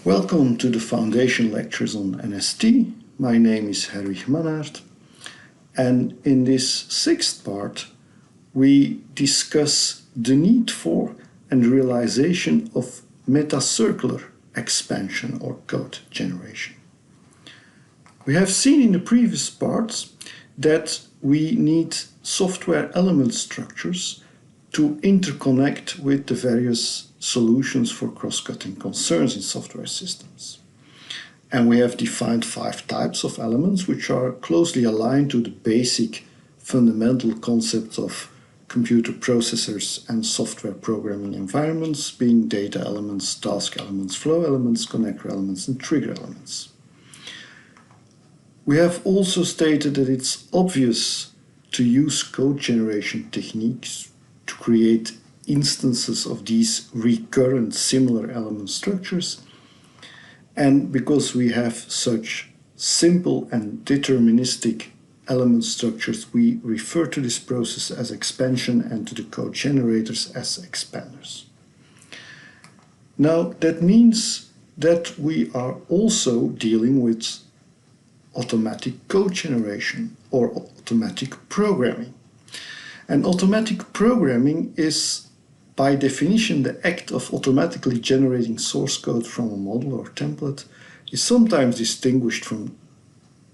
Welcome to the Foundation Lectures on NST. My name is Herwig Mannaert, and in this sixth part we discuss the need for and realization of metacircular expansion or code generation. We have seen in the previous parts that we need software element structures to interconnect with the various solutions for cross-cutting concerns in software systems. And we have defined 5 types of elements which are closely aligned to the basic fundamental concepts of computer processors and software programming environments, being data elements, task elements, flow elements, connector elements, and trigger elements. We have also stated that it's obvious to use code generation techniques to create instances of these recurrent similar element structures. And because we have such simple and deterministic element structures, we refer to this process as expansion and to the code generators as expanders. Now, that means that we are also dealing with automatic code generation or automatic programming. And automatic programming is, by definition, the act of automatically generating source code from a model or template, is sometimes distinguished from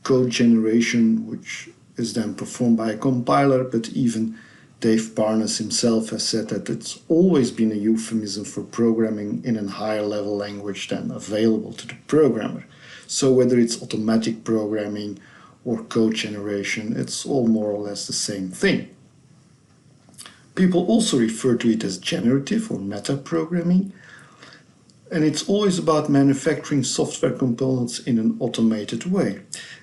code generation, which is then performed by a compiler, but even Dave Parnas himself has said that it's always been a euphemism for programming in a higher level language than available to the programmer. So whether it's automatic programming or code generation, it's all more or less the same thing. People also refer to it as generative or meta-programming, and it's always about manufacturing software components in an automated way.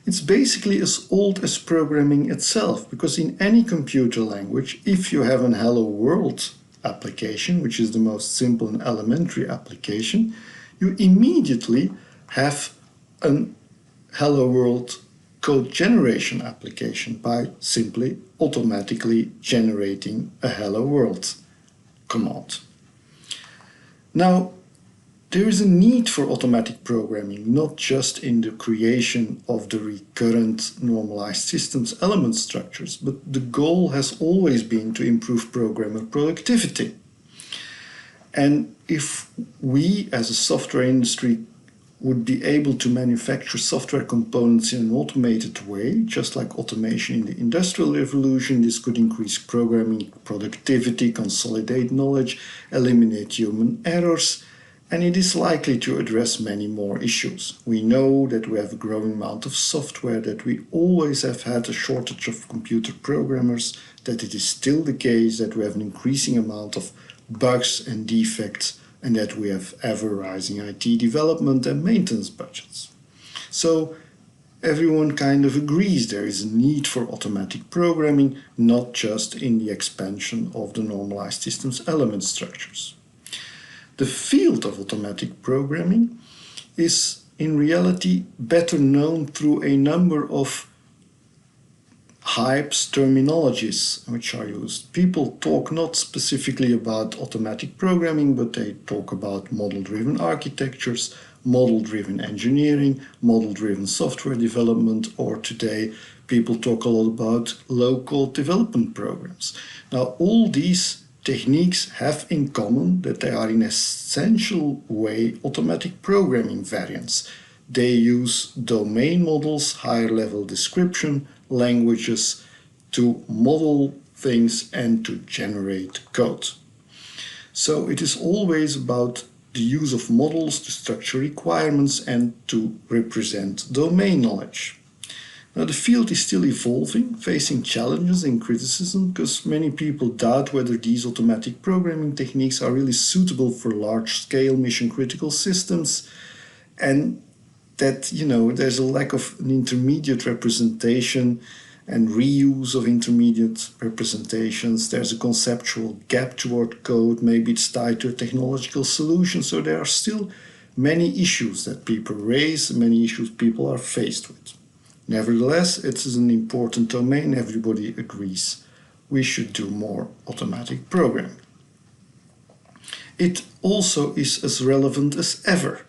It's basically as old as programming itself, because in any computer language, if you have an Hello World application, which is the most simple and elementary application, you immediately have an Hello World code generation application by simply automatically generating a Hello World command. Now, there is a need for automatic programming, not just in the creation of the recurrent normalized systems element structures, but the goal has always been to improve programmer productivity. And if we as a software industry would be able to manufacture software components in an automated way, just like automation in the Industrial Revolution, this could increase programming productivity, consolidate knowledge, eliminate human errors, and it is likely to address many more issues. We know that we have a growing amount of software, that we always have had a shortage of computer programmers, that it is still the case that we have an increasing amount of bugs and defects, and that we have ever-rising IT development and maintenance budgets. So everyone kind of agrees there is a need for automatic programming, not just in the expansion of the normalized systems element structures. The field of automatic programming is in reality better known through a number of hypes, terminologies which are used. People talk not specifically about automatic programming, but they talk about model-driven architectures, model-driven engineering, model-driven software development, or today people talk a lot about low-code development programs. Now, all these techniques have in common that they are in an essential way automatic programming variants. They use domain models, higher level description, languages to model things and to generate code. So it is always about the use of models to structure requirements and to represent domain knowledge. Now the field is still evolving, facing challenges and criticism, because many people doubt whether these automatic programming techniques are really suitable for large-scale mission-critical systems, and that, there's a lack of an intermediate representation and reuse of intermediate representations. There's a conceptual gap toward code. Maybe it's tied to a technological solution. So there are still many issues that people raise, many issues people are faced with. Nevertheless, it is an important domain. Everybody agrees we should do more automatic programming. It also is as relevant as ever,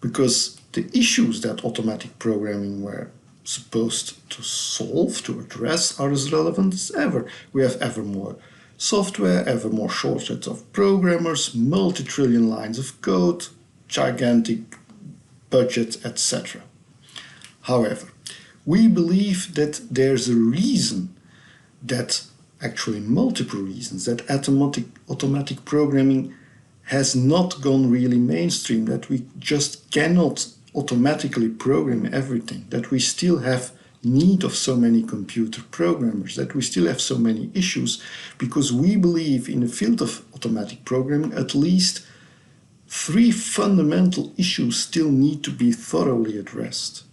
because the issues that automatic programming were supposed to solve, to address, are as relevant as ever. We have ever more software, ever more shortage of programmers, multi-trillion lines of code, gigantic budgets, etc. However, we believe that there's a reason that, actually multiple reasons, that automatic programming has not gone really mainstream, that we just cannot automatically program everything, that we still have need of so many computer programmers, that we still have so many issues, because we believe in the field of automatic programming at least 3 fundamental issues still need to be thoroughly addressed.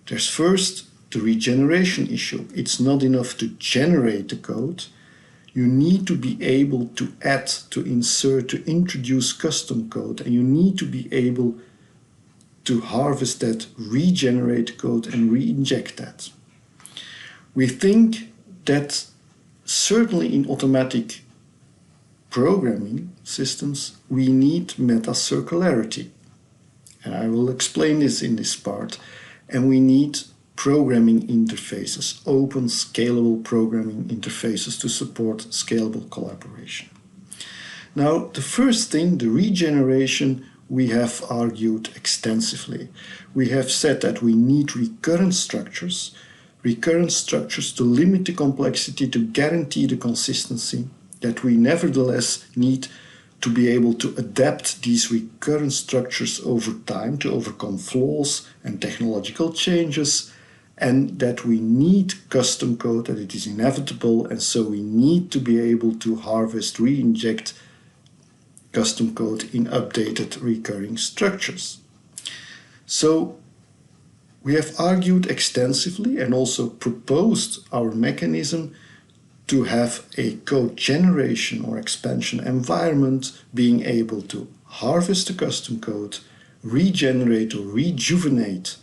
There's first the regeneration issue. It's not enough to generate the code. You need to be able to add, to insert, to introduce custom code, and you need to be able to harvest that, regenerate code, and re-inject that. We think that certainly in automatic programming systems, we need meta-circularity. And I will explain this in this part. And we need programming interfaces, open, scalable programming interfaces to support scalable collaboration. Now, the first thing, the regeneration, we have argued extensively. We have said that we need recurrent structures to limit the complexity, to guarantee the consistency, that we nevertheless need to be able to adapt these recurrent structures over time to overcome flaws and technological changes, and that we need custom code, that it is inevitable, and so we need to be able to harvest, re-inject custom code in updated recurring structures. So we have argued extensively and also proposed our mechanism to have a code generation or expansion environment being able to harvest the custom code, regenerate or rejuvenate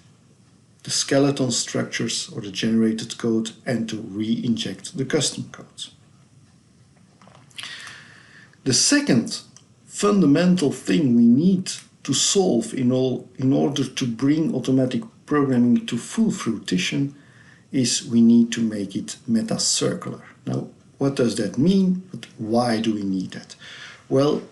the skeleton structures or the generated code, and to re-inject the custom code. The second fundamental thing we need to solve in order to bring automatic programming to full fruition is we need to make it meta-circular. Now, what does that mean? But why do we need that? Well,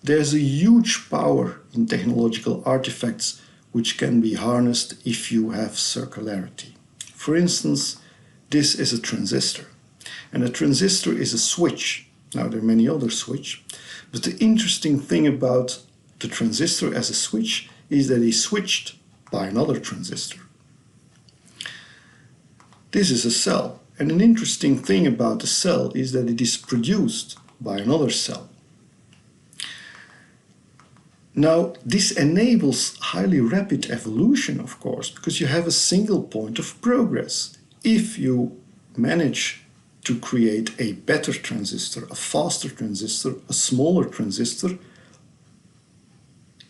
there's a huge power in technological artifacts which can be harnessed if you have circularity. For instance, this is a transistor. And a transistor is a switch. Now, there are many other switches, but the interesting thing about the transistor as a switch is that it's switched by another transistor. This is a cell, and an interesting thing about a cell is that it is produced by another cell. Now, this enables highly rapid evolution, of course, because you have a single point of progress. If you manage to create a better transistor, a faster transistor, a smaller transistor,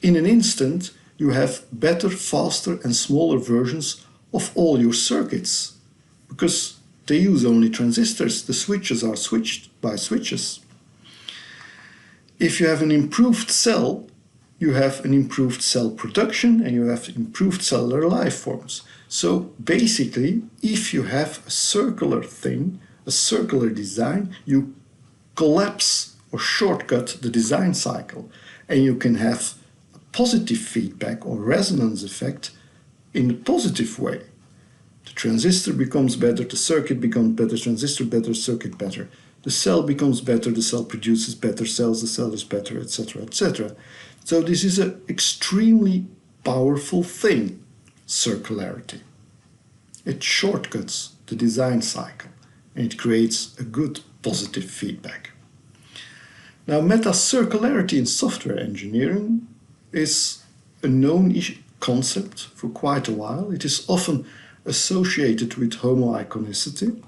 in an instant you have better, faster and smaller versions of all your circuits, because they use only transistors. The switches are switched by switches. If you have an improved cell, you have an improved cell production and you have improved cellular life forms. So basically, if you have a circular thing, a circular design, you collapse or shortcut the design cycle, and you can have a positive feedback or resonance effect in a positive way. The transistor becomes better, the circuit becomes better, transistor better, circuit better. The cell becomes better, the cell produces better cells, the cell is better, etc., etc. So this is an extremely powerful thing, circularity. It shortcuts the design cycle and it creates a good positive feedback. Now, meta-circularity in software engineering is a known concept for quite a while. It is often associated with homoiconicity.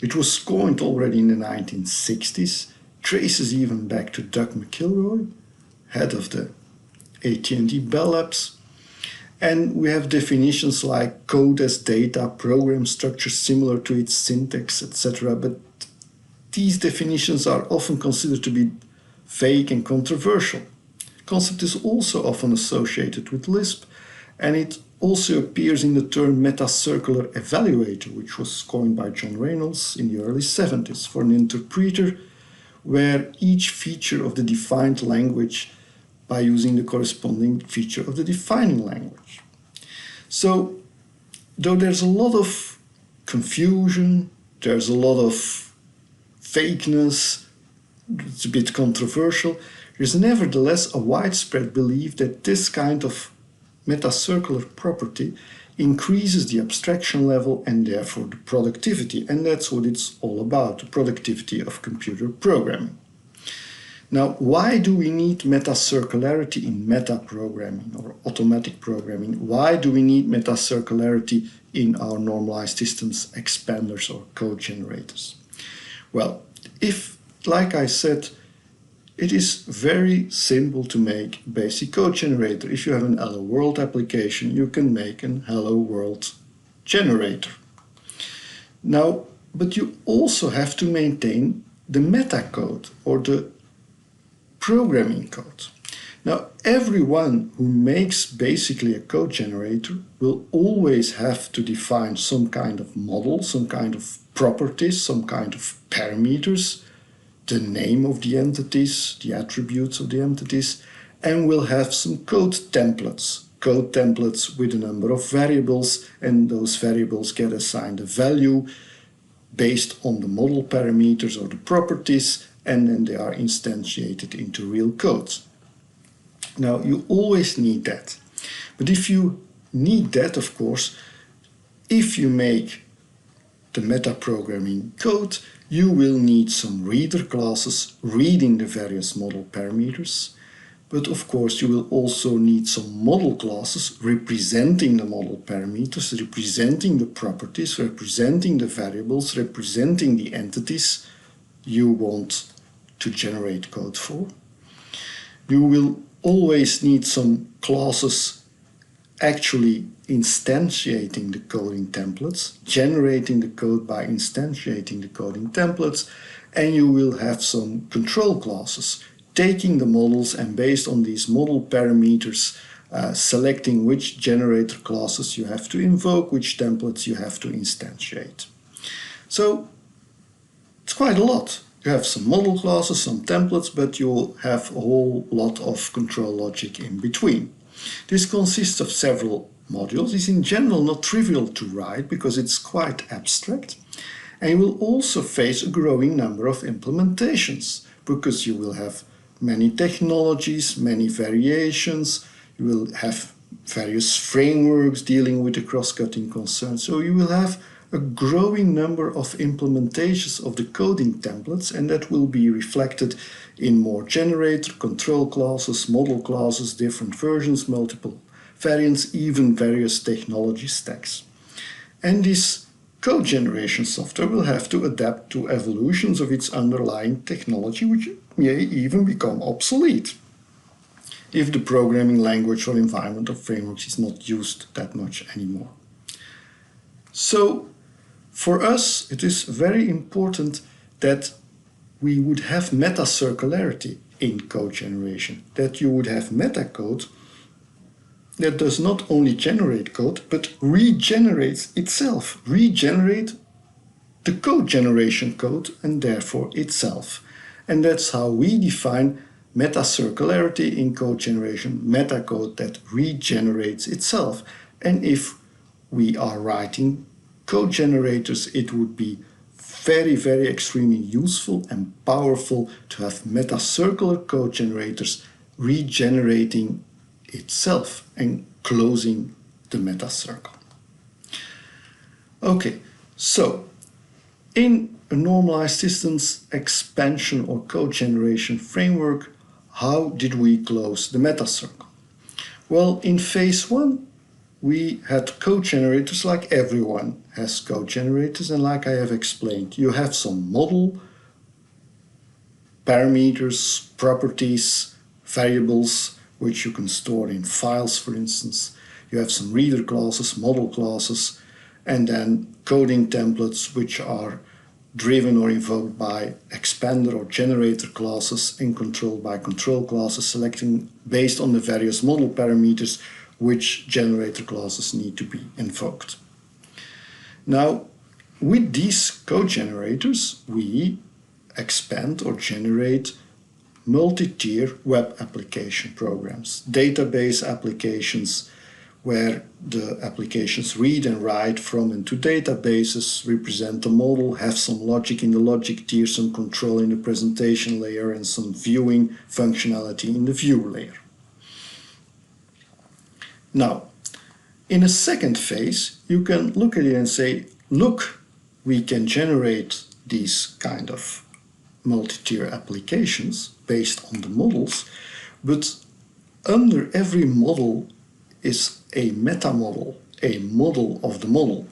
It was coined already in the 1960s, traces even back to Doug McIlroy, head of the AT&T Bell Labs. And we have definitions like code as data, program structure similar to its syntax, etc. But these definitions are often considered to be vague and controversial. concept is also often associated with Lisp, and it also appears in the term meta-circular evaluator, which was coined by John Reynolds in the early 70s for an interpreter where each feature of the defined language by using the corresponding feature of the defining language. So, though there's a lot of confusion, there's a lot of fakeness, it's a bit controversial, there's nevertheless a widespread belief that this kind of meta-circular property increases the abstraction level and therefore the productivity. And that's what it's all about, the productivity of computer programming. Now, why do we need meta-circularity in meta-programming or automatic programming? Why do we need meta-circularity in our normalized systems expanders or code generators? Well, if, like I said, it is very simple to make a basic code generator. If you have an Hello World application, you can make an Hello World generator. Now, but you also have to maintain the meta code or the programming code. Now, everyone who makes basically a code generator will always have to define some kind of model, some kind of properties, some kind of parameters, the name of the entities, the attributes of the entities, and will have some code templates with a number of variables, and those variables get assigned a value based on the model parameters or the properties, and then they are instantiated into real code. Now, you always need that. But if you need that, of course, if you make the metaprogramming code, you will need some reader classes reading the various model parameters. But of course, you will also need some model classes representing the model parameters, representing the properties, representing the variables, representing the entities you want to generate code for. You will always need some classes actually instantiating the coding templates, generating the code by instantiating the coding templates, and you will have some control classes, taking the models and based on these model parameters, selecting which generator classes you have to invoke, which templates you have to instantiate. So it's quite a lot. You have some model classes, some templates, but you'll have a whole lot of control logic in between. This consists of several modules. It's in general not trivial to write because it's quite abstract. And you will also face a growing number of implementations because you will have many technologies, many variations. You will have various frameworks dealing with the cross-cutting concerns. So you will have a growing number of implementations of the coding templates, and that will be reflected in more generator, control classes, model classes, different versions, multiple variants, even various technology stacks. And this code generation software will have to adapt to evolutions of its underlying technology, which may even become obsolete if the programming language or environment or frameworks is not used that much anymore. So for us, it is very important that we would have meta-circularity in code generation, that you would have meta code that does not only generate code, but regenerates itself, regenerate the code generation code and therefore itself. And that's how we define meta-circularity in code generation, meta code that regenerates itself. And if we are writing code generators, it would be very, very extremely useful and powerful to have meta-circular code generators regenerating itself and closing the meta circle. Okay, so in a normalized systems expansion or code generation framework, how did we close the meta circle? Well, in phase one, we had code generators like everyone has code generators, and like I have explained, you have some model, parameters, properties, variables, which you can store in files, for instance. You have some reader classes, model classes, and then coding templates, which are driven or invoked by expander or generator classes and controlled by control classes, selecting based on the various model parameters which generator classes need to be invoked. Now, with these code generators, we expand or generate multi-tier web application programs, database applications where the applications read and write from and to databases, represent the model, have some logic in the logic tier, some control in the presentation layer, and some viewing functionality in the view layer. Now, in a second phase, you can look at it and say, look, we can generate these kind of multi-tier applications based on the models, but under every model is a meta model, a model of the model.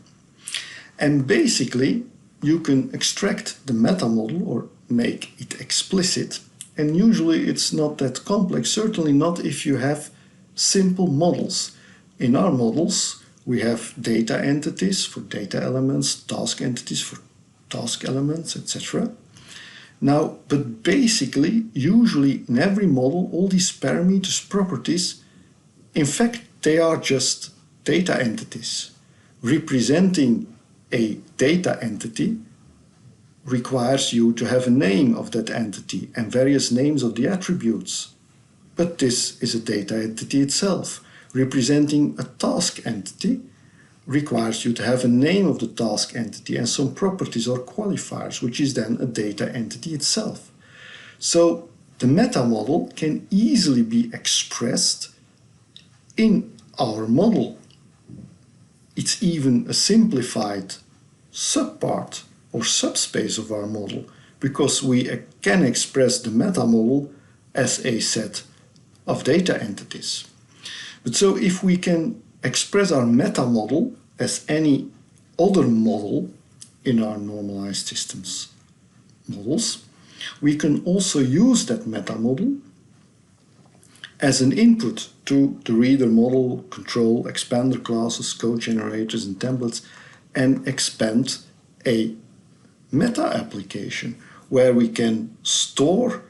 And basically, you can extract the meta model or make it explicit. And usually it's not that complex, certainly not if you have simple models. In our models, we have data entities for data elements, task entities for task elements, etc. Now, but basically, usually in every model, all these parameters, properties, in fact, they are just data entities. Representing a data entity requires you to have a name of that entity and various names of the attributes. But this is a data entity itself. Representing a task entity requires you to have a name of the task entity and some properties or qualifiers, which is then a data entity itself. So the meta model can easily be expressed in our model. It's even a simplified subpart or subspace of our model, because we can express the meta model as a set of data entities. But so if we can express our meta model as any other model in our normalized systems models, we can also use that meta model as an input to the reader model, control, expander classes, code generators, and templates, and expand a meta application where we can store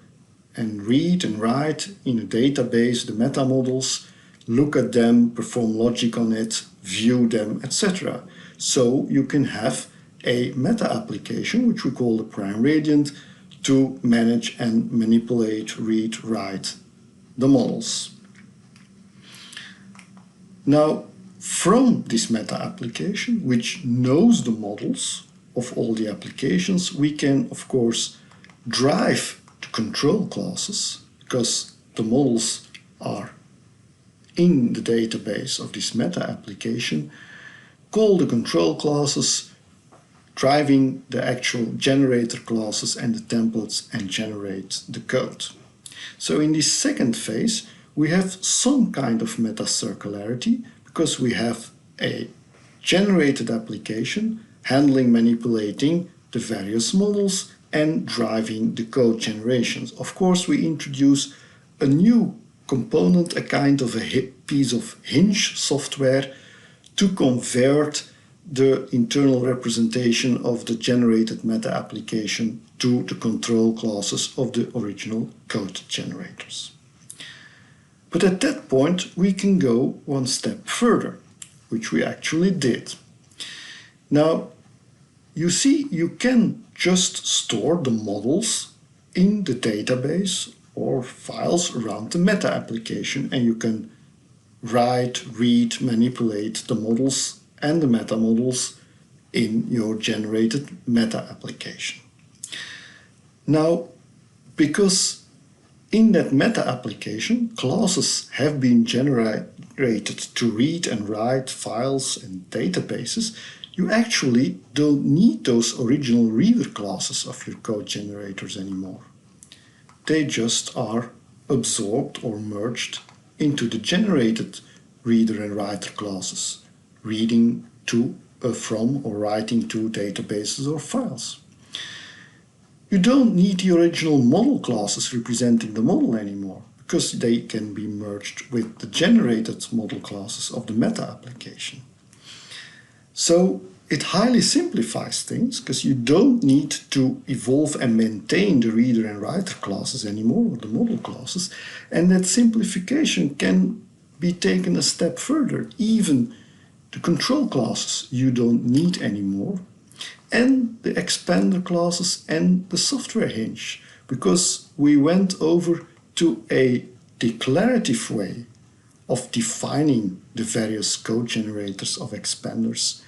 and read and write in a database the meta models, look at them, perform logic on it, view them, etc. So you can have a meta application, which we call the prime radiant, to manage and manipulate, read, write the models. Now, from this meta application, which knows the models of all the applications, we can, of course, drive the control classes, because the models are in the database of this meta application, call the control classes, driving the actual generator classes and the templates, and generate the code. So in this second phase, we have some kind of meta circularity, because we have a generated application handling, manipulating the various models and driving the code generations. Of course, we introduce a new component, a kind of a piece of hinge software to convert the internal representation of the generated meta application to the control classes of the original code generators. But at that point, we can go one step further, which we actually did. Now, you see, you can just store the models in the database or files around the meta application, and you can write, read, manipulate the models and the meta models in your generated meta application. Now, because in that meta application, classes have been generated to read and write files and databases, you actually don't need those original reader classes of your code generators anymore. They just are absorbed or merged into the generated reader and writer classes, reading to, from, or writing to databases or files. You don't need the original model classes representing the model anymore, because they can be merged with the generated model classes of the meta application. So it highly simplifies things because you don't need to evolve and maintain the reader and writer classes anymore, or the model classes. And that simplification can be taken a step further. Even the control classes you don't need anymore, and the expander classes and the software hinge, because we went over to a declarative way of defining the various code generators of expanders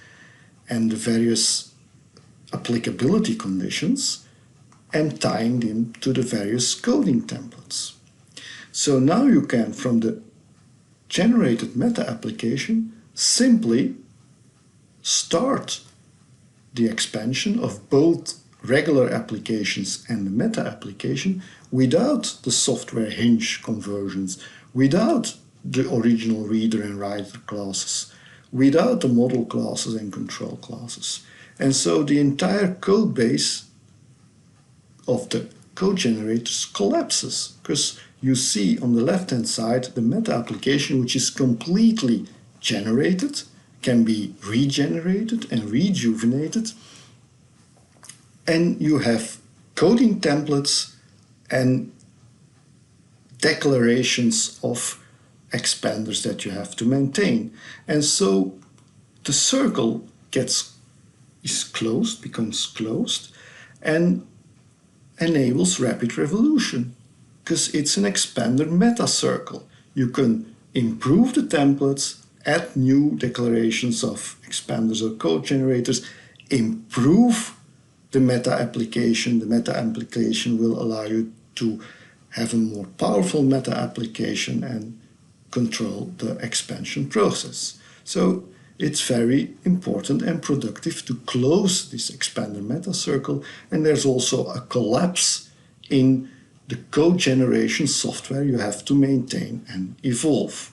and the various applicability conditions and tying them to the various coding templates. So now you can, from the generated meta application, simply start the expansion of both regular applications and the meta application without the software hinge conversions, without the original reader and writer classes, without the model classes and control classes. And so the entire code base of the code generators collapses, because you see on the left hand side the meta application, which is completely generated, can be regenerated and rejuvenated, and you have coding templates and declarations of expanders that you have to maintain. And so the circle becomes closed, and enables rapid revolution, because it's an expander meta circle. You can improve the templates, add new declarations of expanders or code generators, improve the meta application. The meta application will allow you to have a more powerful meta application and control the expansion process. So it's very important and productive to close this expander meta circle, and there's also a collapse in the code generation software you have to maintain and evolve.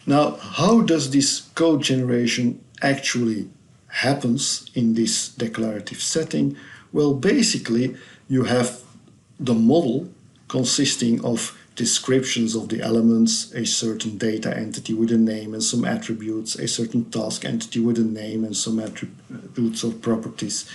Now, how does this code generation actually happens in this declarative setting? Well, basically you have the model consisting of descriptions of the elements, a certain data entity with a name and some attributes, a certain task entity with a name and some attributes or properties.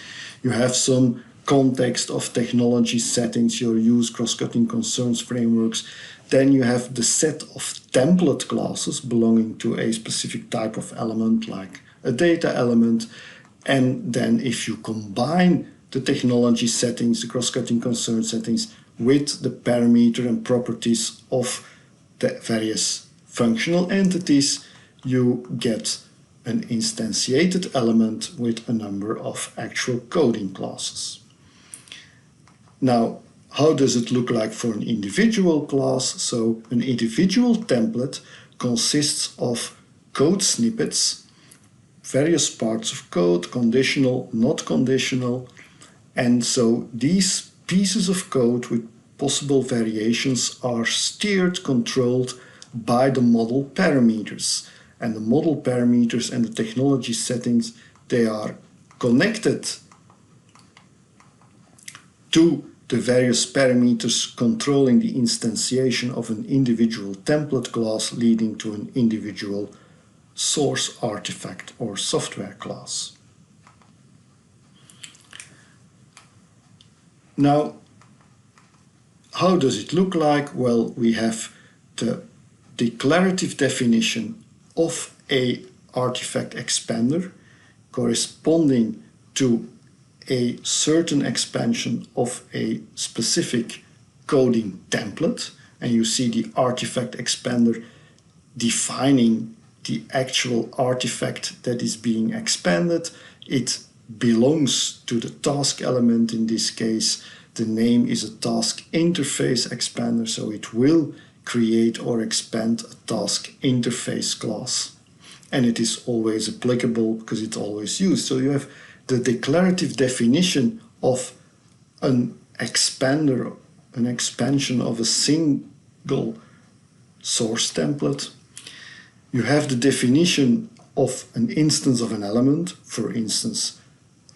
You have some context of technology settings, your use cross-cutting concerns frameworks. Then you have the set of template classes belonging to a specific type of element, like a data element. And then if you combine the technology settings, the cross-cutting concern settings, with the parameter and properties of the various functional entities, you get an instantiated element with a number of actual coding classes. Now, how does it look like for an individual class? So an individual template consists of code snippets, various parts of code, conditional, not conditional, and so these pieces of code with possible variations are steered, controlled by the model parameters. And the model parameters and the technology settings, they are connected to the various parameters controlling the instantiation of an individual template class, leading to an individual source artifact or software class. Now, how does it look like? Well, we have the declarative definition of a artifact expander corresponding to a certain expansion of a specific coding template, and you see the artifact expander defining the actual artifact that is being expanded. It belongs to the task element. In this case, the name is a task interface expander, so it will create or expand a task interface class, and it is always applicable because it's always used. So you have the declarative definition of an expander, an expansion of a single source template. You have the definition of an instance of an element, for instance,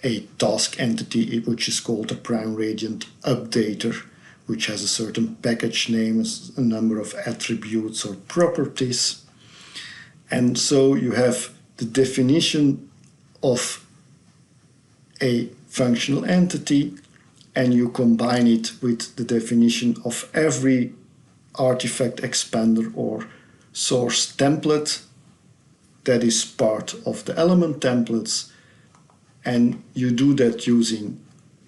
a task entity, which is called a prime radiant updater, which has a certain package name, a number of attributes or properties. And so you have the definition of a functional entity and you combine it with the definition of every artifact expander or source template that is part of the element templates, and you do that using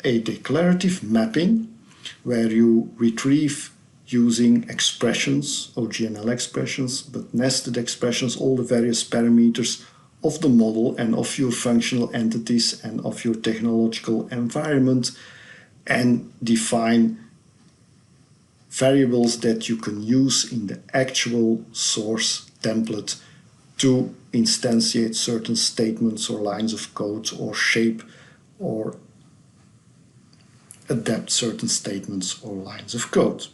a declarative mapping where you retrieve using expressions, OGNL expressions, but nested expressions, all the various parameters of the model and of your functional entities and of your technological environment, and define variables that you can use in the actual source template to instantiate certain statements or lines of code or shape or adapt certain statements or lines of code.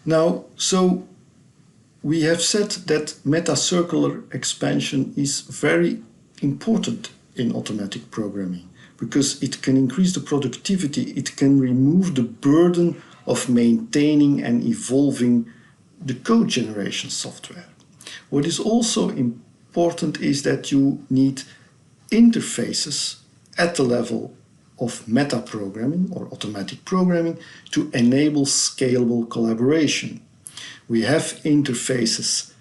Now, so we have said that meta-circular expansion is very important in automatic programming because it can increase the productivity, it can remove the burden of maintaining and evolving the code generation software. What is also important is that you need interfaces at the level of meta-programming or automatic programming to enable scalable collaboration. We have interfaces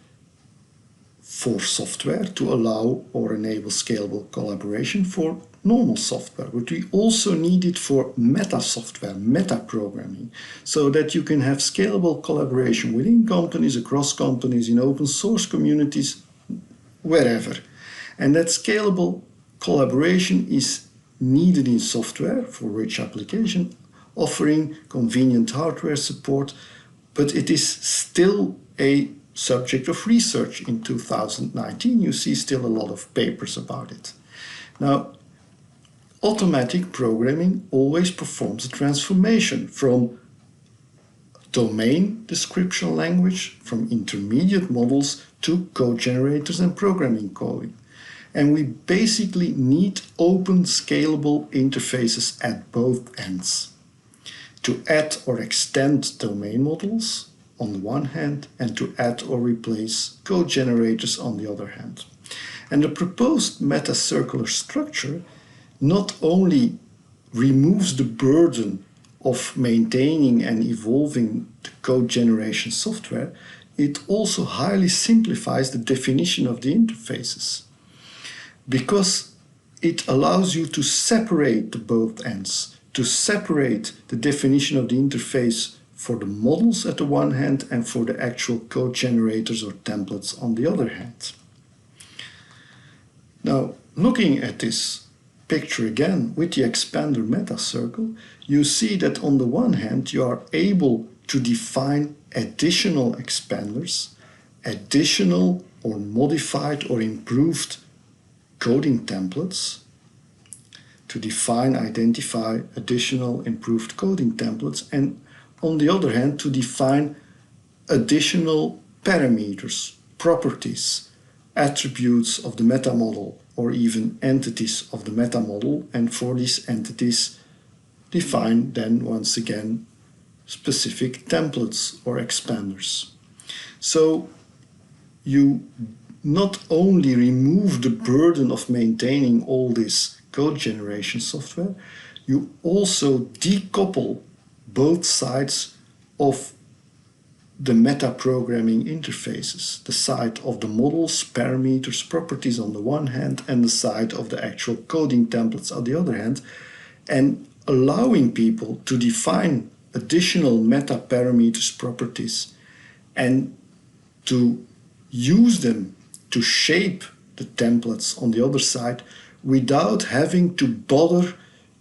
for software to allow or enable scalable collaboration for normal software, but we also need it for meta software, meta programming, so that you can have scalable collaboration within companies, across companies, in open source communities, wherever. And that scalable collaboration is needed in software for rich application, offering convenient hardware support, but it is still a subject of research. In 2019, you see still a lot of papers about it. Now, automatic programming always performs a transformation from domain description language, from intermediate models to code generators and programming coding. And we basically need open, scalable interfaces at both ends to add or extend domain models on the one hand and to add or replace code generators on the other hand. And the proposed meta-circular structure not only removes the burden of maintaining and evolving the code generation software, it also highly simplifies the definition of the interfaces, because it allows you to separate the both ends, to separate the definition of the interface for the models at the one hand and for the actual code generators or templates on the other hand. Now, looking at this picture again with the expander meta circle, you see that on the one hand you are able to define additional expanders, additional or modified or improved coding templates, to define, identify additional improved coding templates, and on the other hand to define additional parameters, properties, attributes of the meta model, or even entities of the meta model, and for these entities define then once again specific templates or expanders. So you not only remove the burden of maintaining all this code generation software, you also decouple both sides of the meta-programming interfaces, the side of the models, parameters, properties on the one hand, and the side of the actual coding templates on the other hand, and allowing people to define additional meta-parameters, properties, and to use them to shape the templates on the other side without having to bother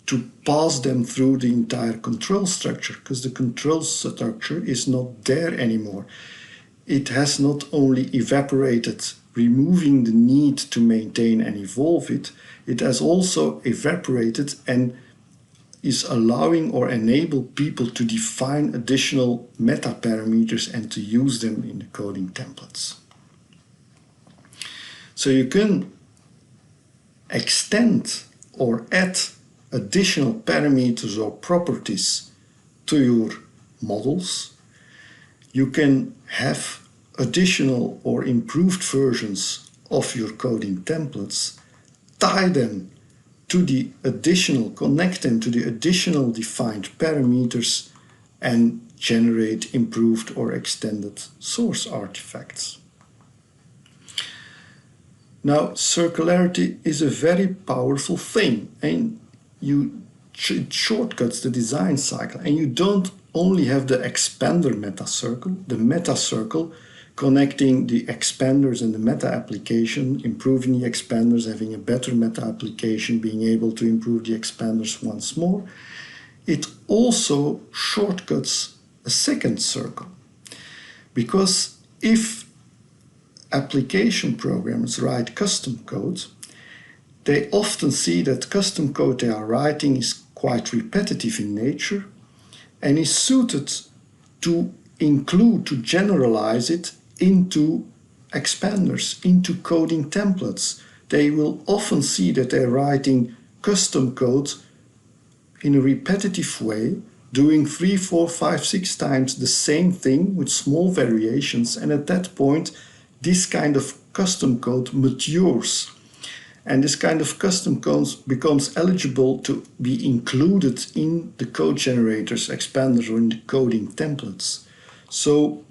to pass them through the entire control structure, because the control structure is not there anymore. It has not only evaporated, removing the need to maintain and evolve it, it has also evaporated and is allowing or enable people to define additional meta parameters and to use them in the coding templates. So you can extend or add additional parameters or properties to your models. You can have additional or improved versions of your coding templates, tie them to the additional, connect them to the additional defined parameters and generate improved or extended source artifacts. Now, circularity is a very powerful thing, and it shortcuts the design cycle, and you don't only have the expander meta circle, the meta circle connecting the expanders and the meta application, improving the expanders, having a better meta application, being able to improve the expanders once more. It also shortcuts a second circle, because if application programmers write custom code, they often see that custom code they are writing is quite repetitive in nature and is suited to include, to generalize it into expanders, into coding templates. They will often see that they're writing custom code in a repetitive way, doing 3, 4, 5, 6 times the same thing with small variations, and at that point this kind of custom code matures. And this kind of custom code becomes eligible to be included in the code generators, expanders, or in the coding templates. So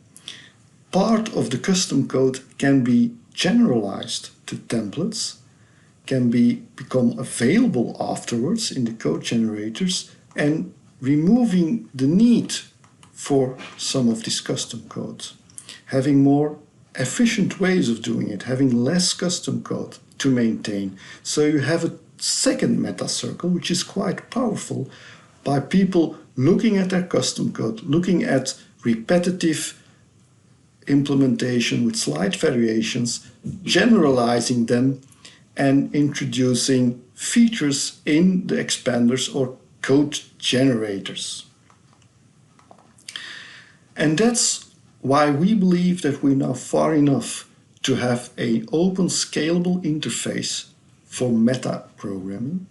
part of the custom code can be generalized to templates, can become available afterwards in the code generators, and removing the need for some of this custom code. Having more efficient ways of doing it, having less custom code to maintain. So you have a second meta circle, which is quite powerful, by people looking at their custom code, looking at repetitive implementation with slight variations, generalizing them, and introducing features in the expanders or code generators. And that's why we believe that we're now far enough to have an open scalable interface for meta programming.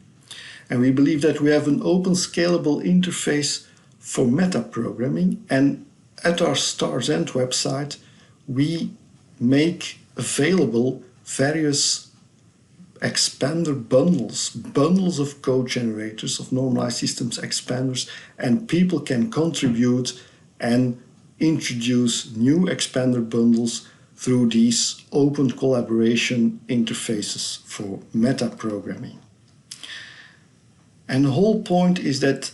And we believe that we have an open scalable interface for meta programming. And at our Stars End website, we make available various expander bundles of code generators, of normalized systems expanders, and people can contribute and introduce new expander bundles through these open collaboration interfaces for meta programming. And the whole point is that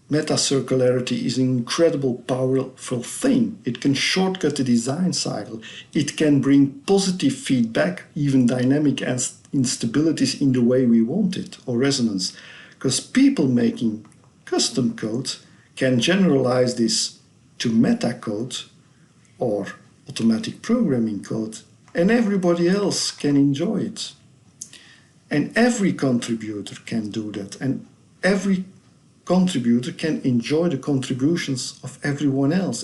meta circularity is an incredible powerful thing. It can shortcut the design cycle. It can bring positive feedback, even dynamic instabilities in the way we want it, or resonance. Because people making custom code can generalize this to meta code or automatic programming code, and everybody else can enjoy it. And every contributor can do that, and every contributor can enjoy the contributions of everyone else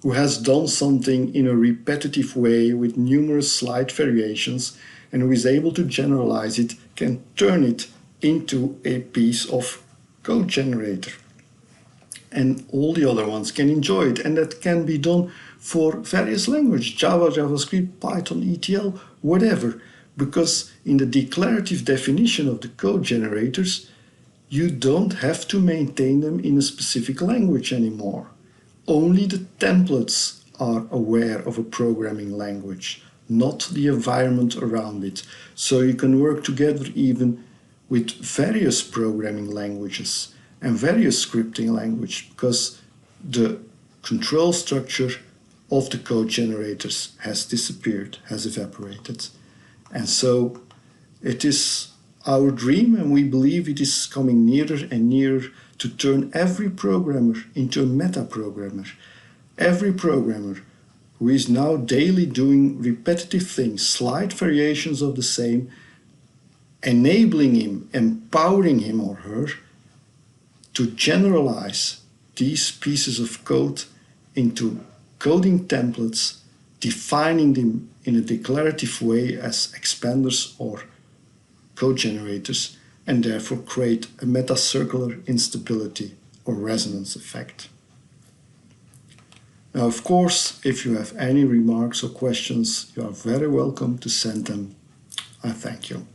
who has done something in a repetitive way with numerous slight variations, and who is able to generalize it, can turn it into a piece of code generator. And all the other ones can enjoy it, and that can be done for various languages, Java, JavaScript, Python, ETL, whatever, because in the declarative definition of the code generators, you don't have to maintain them in a specific language anymore. Only the templates are aware of a programming language, not the environment around it. So you can work together even with various programming languages and various scripting languages, because the control structure of the code generators has disappeared, has evaporated. And so it is our dream, and we believe it is coming nearer and nearer, to turn every programmer into a meta programmer. Every programmer who is now daily doing repetitive things, slight variations of the same, enabling him, empowering him or her to generalize these pieces of code into coding templates, defining them in a declarative way as expanders or code generators, and therefore create a meta-circular instability or resonance effect. Now, of course, if you have any remarks or questions, you are very welcome to send them. I thank you.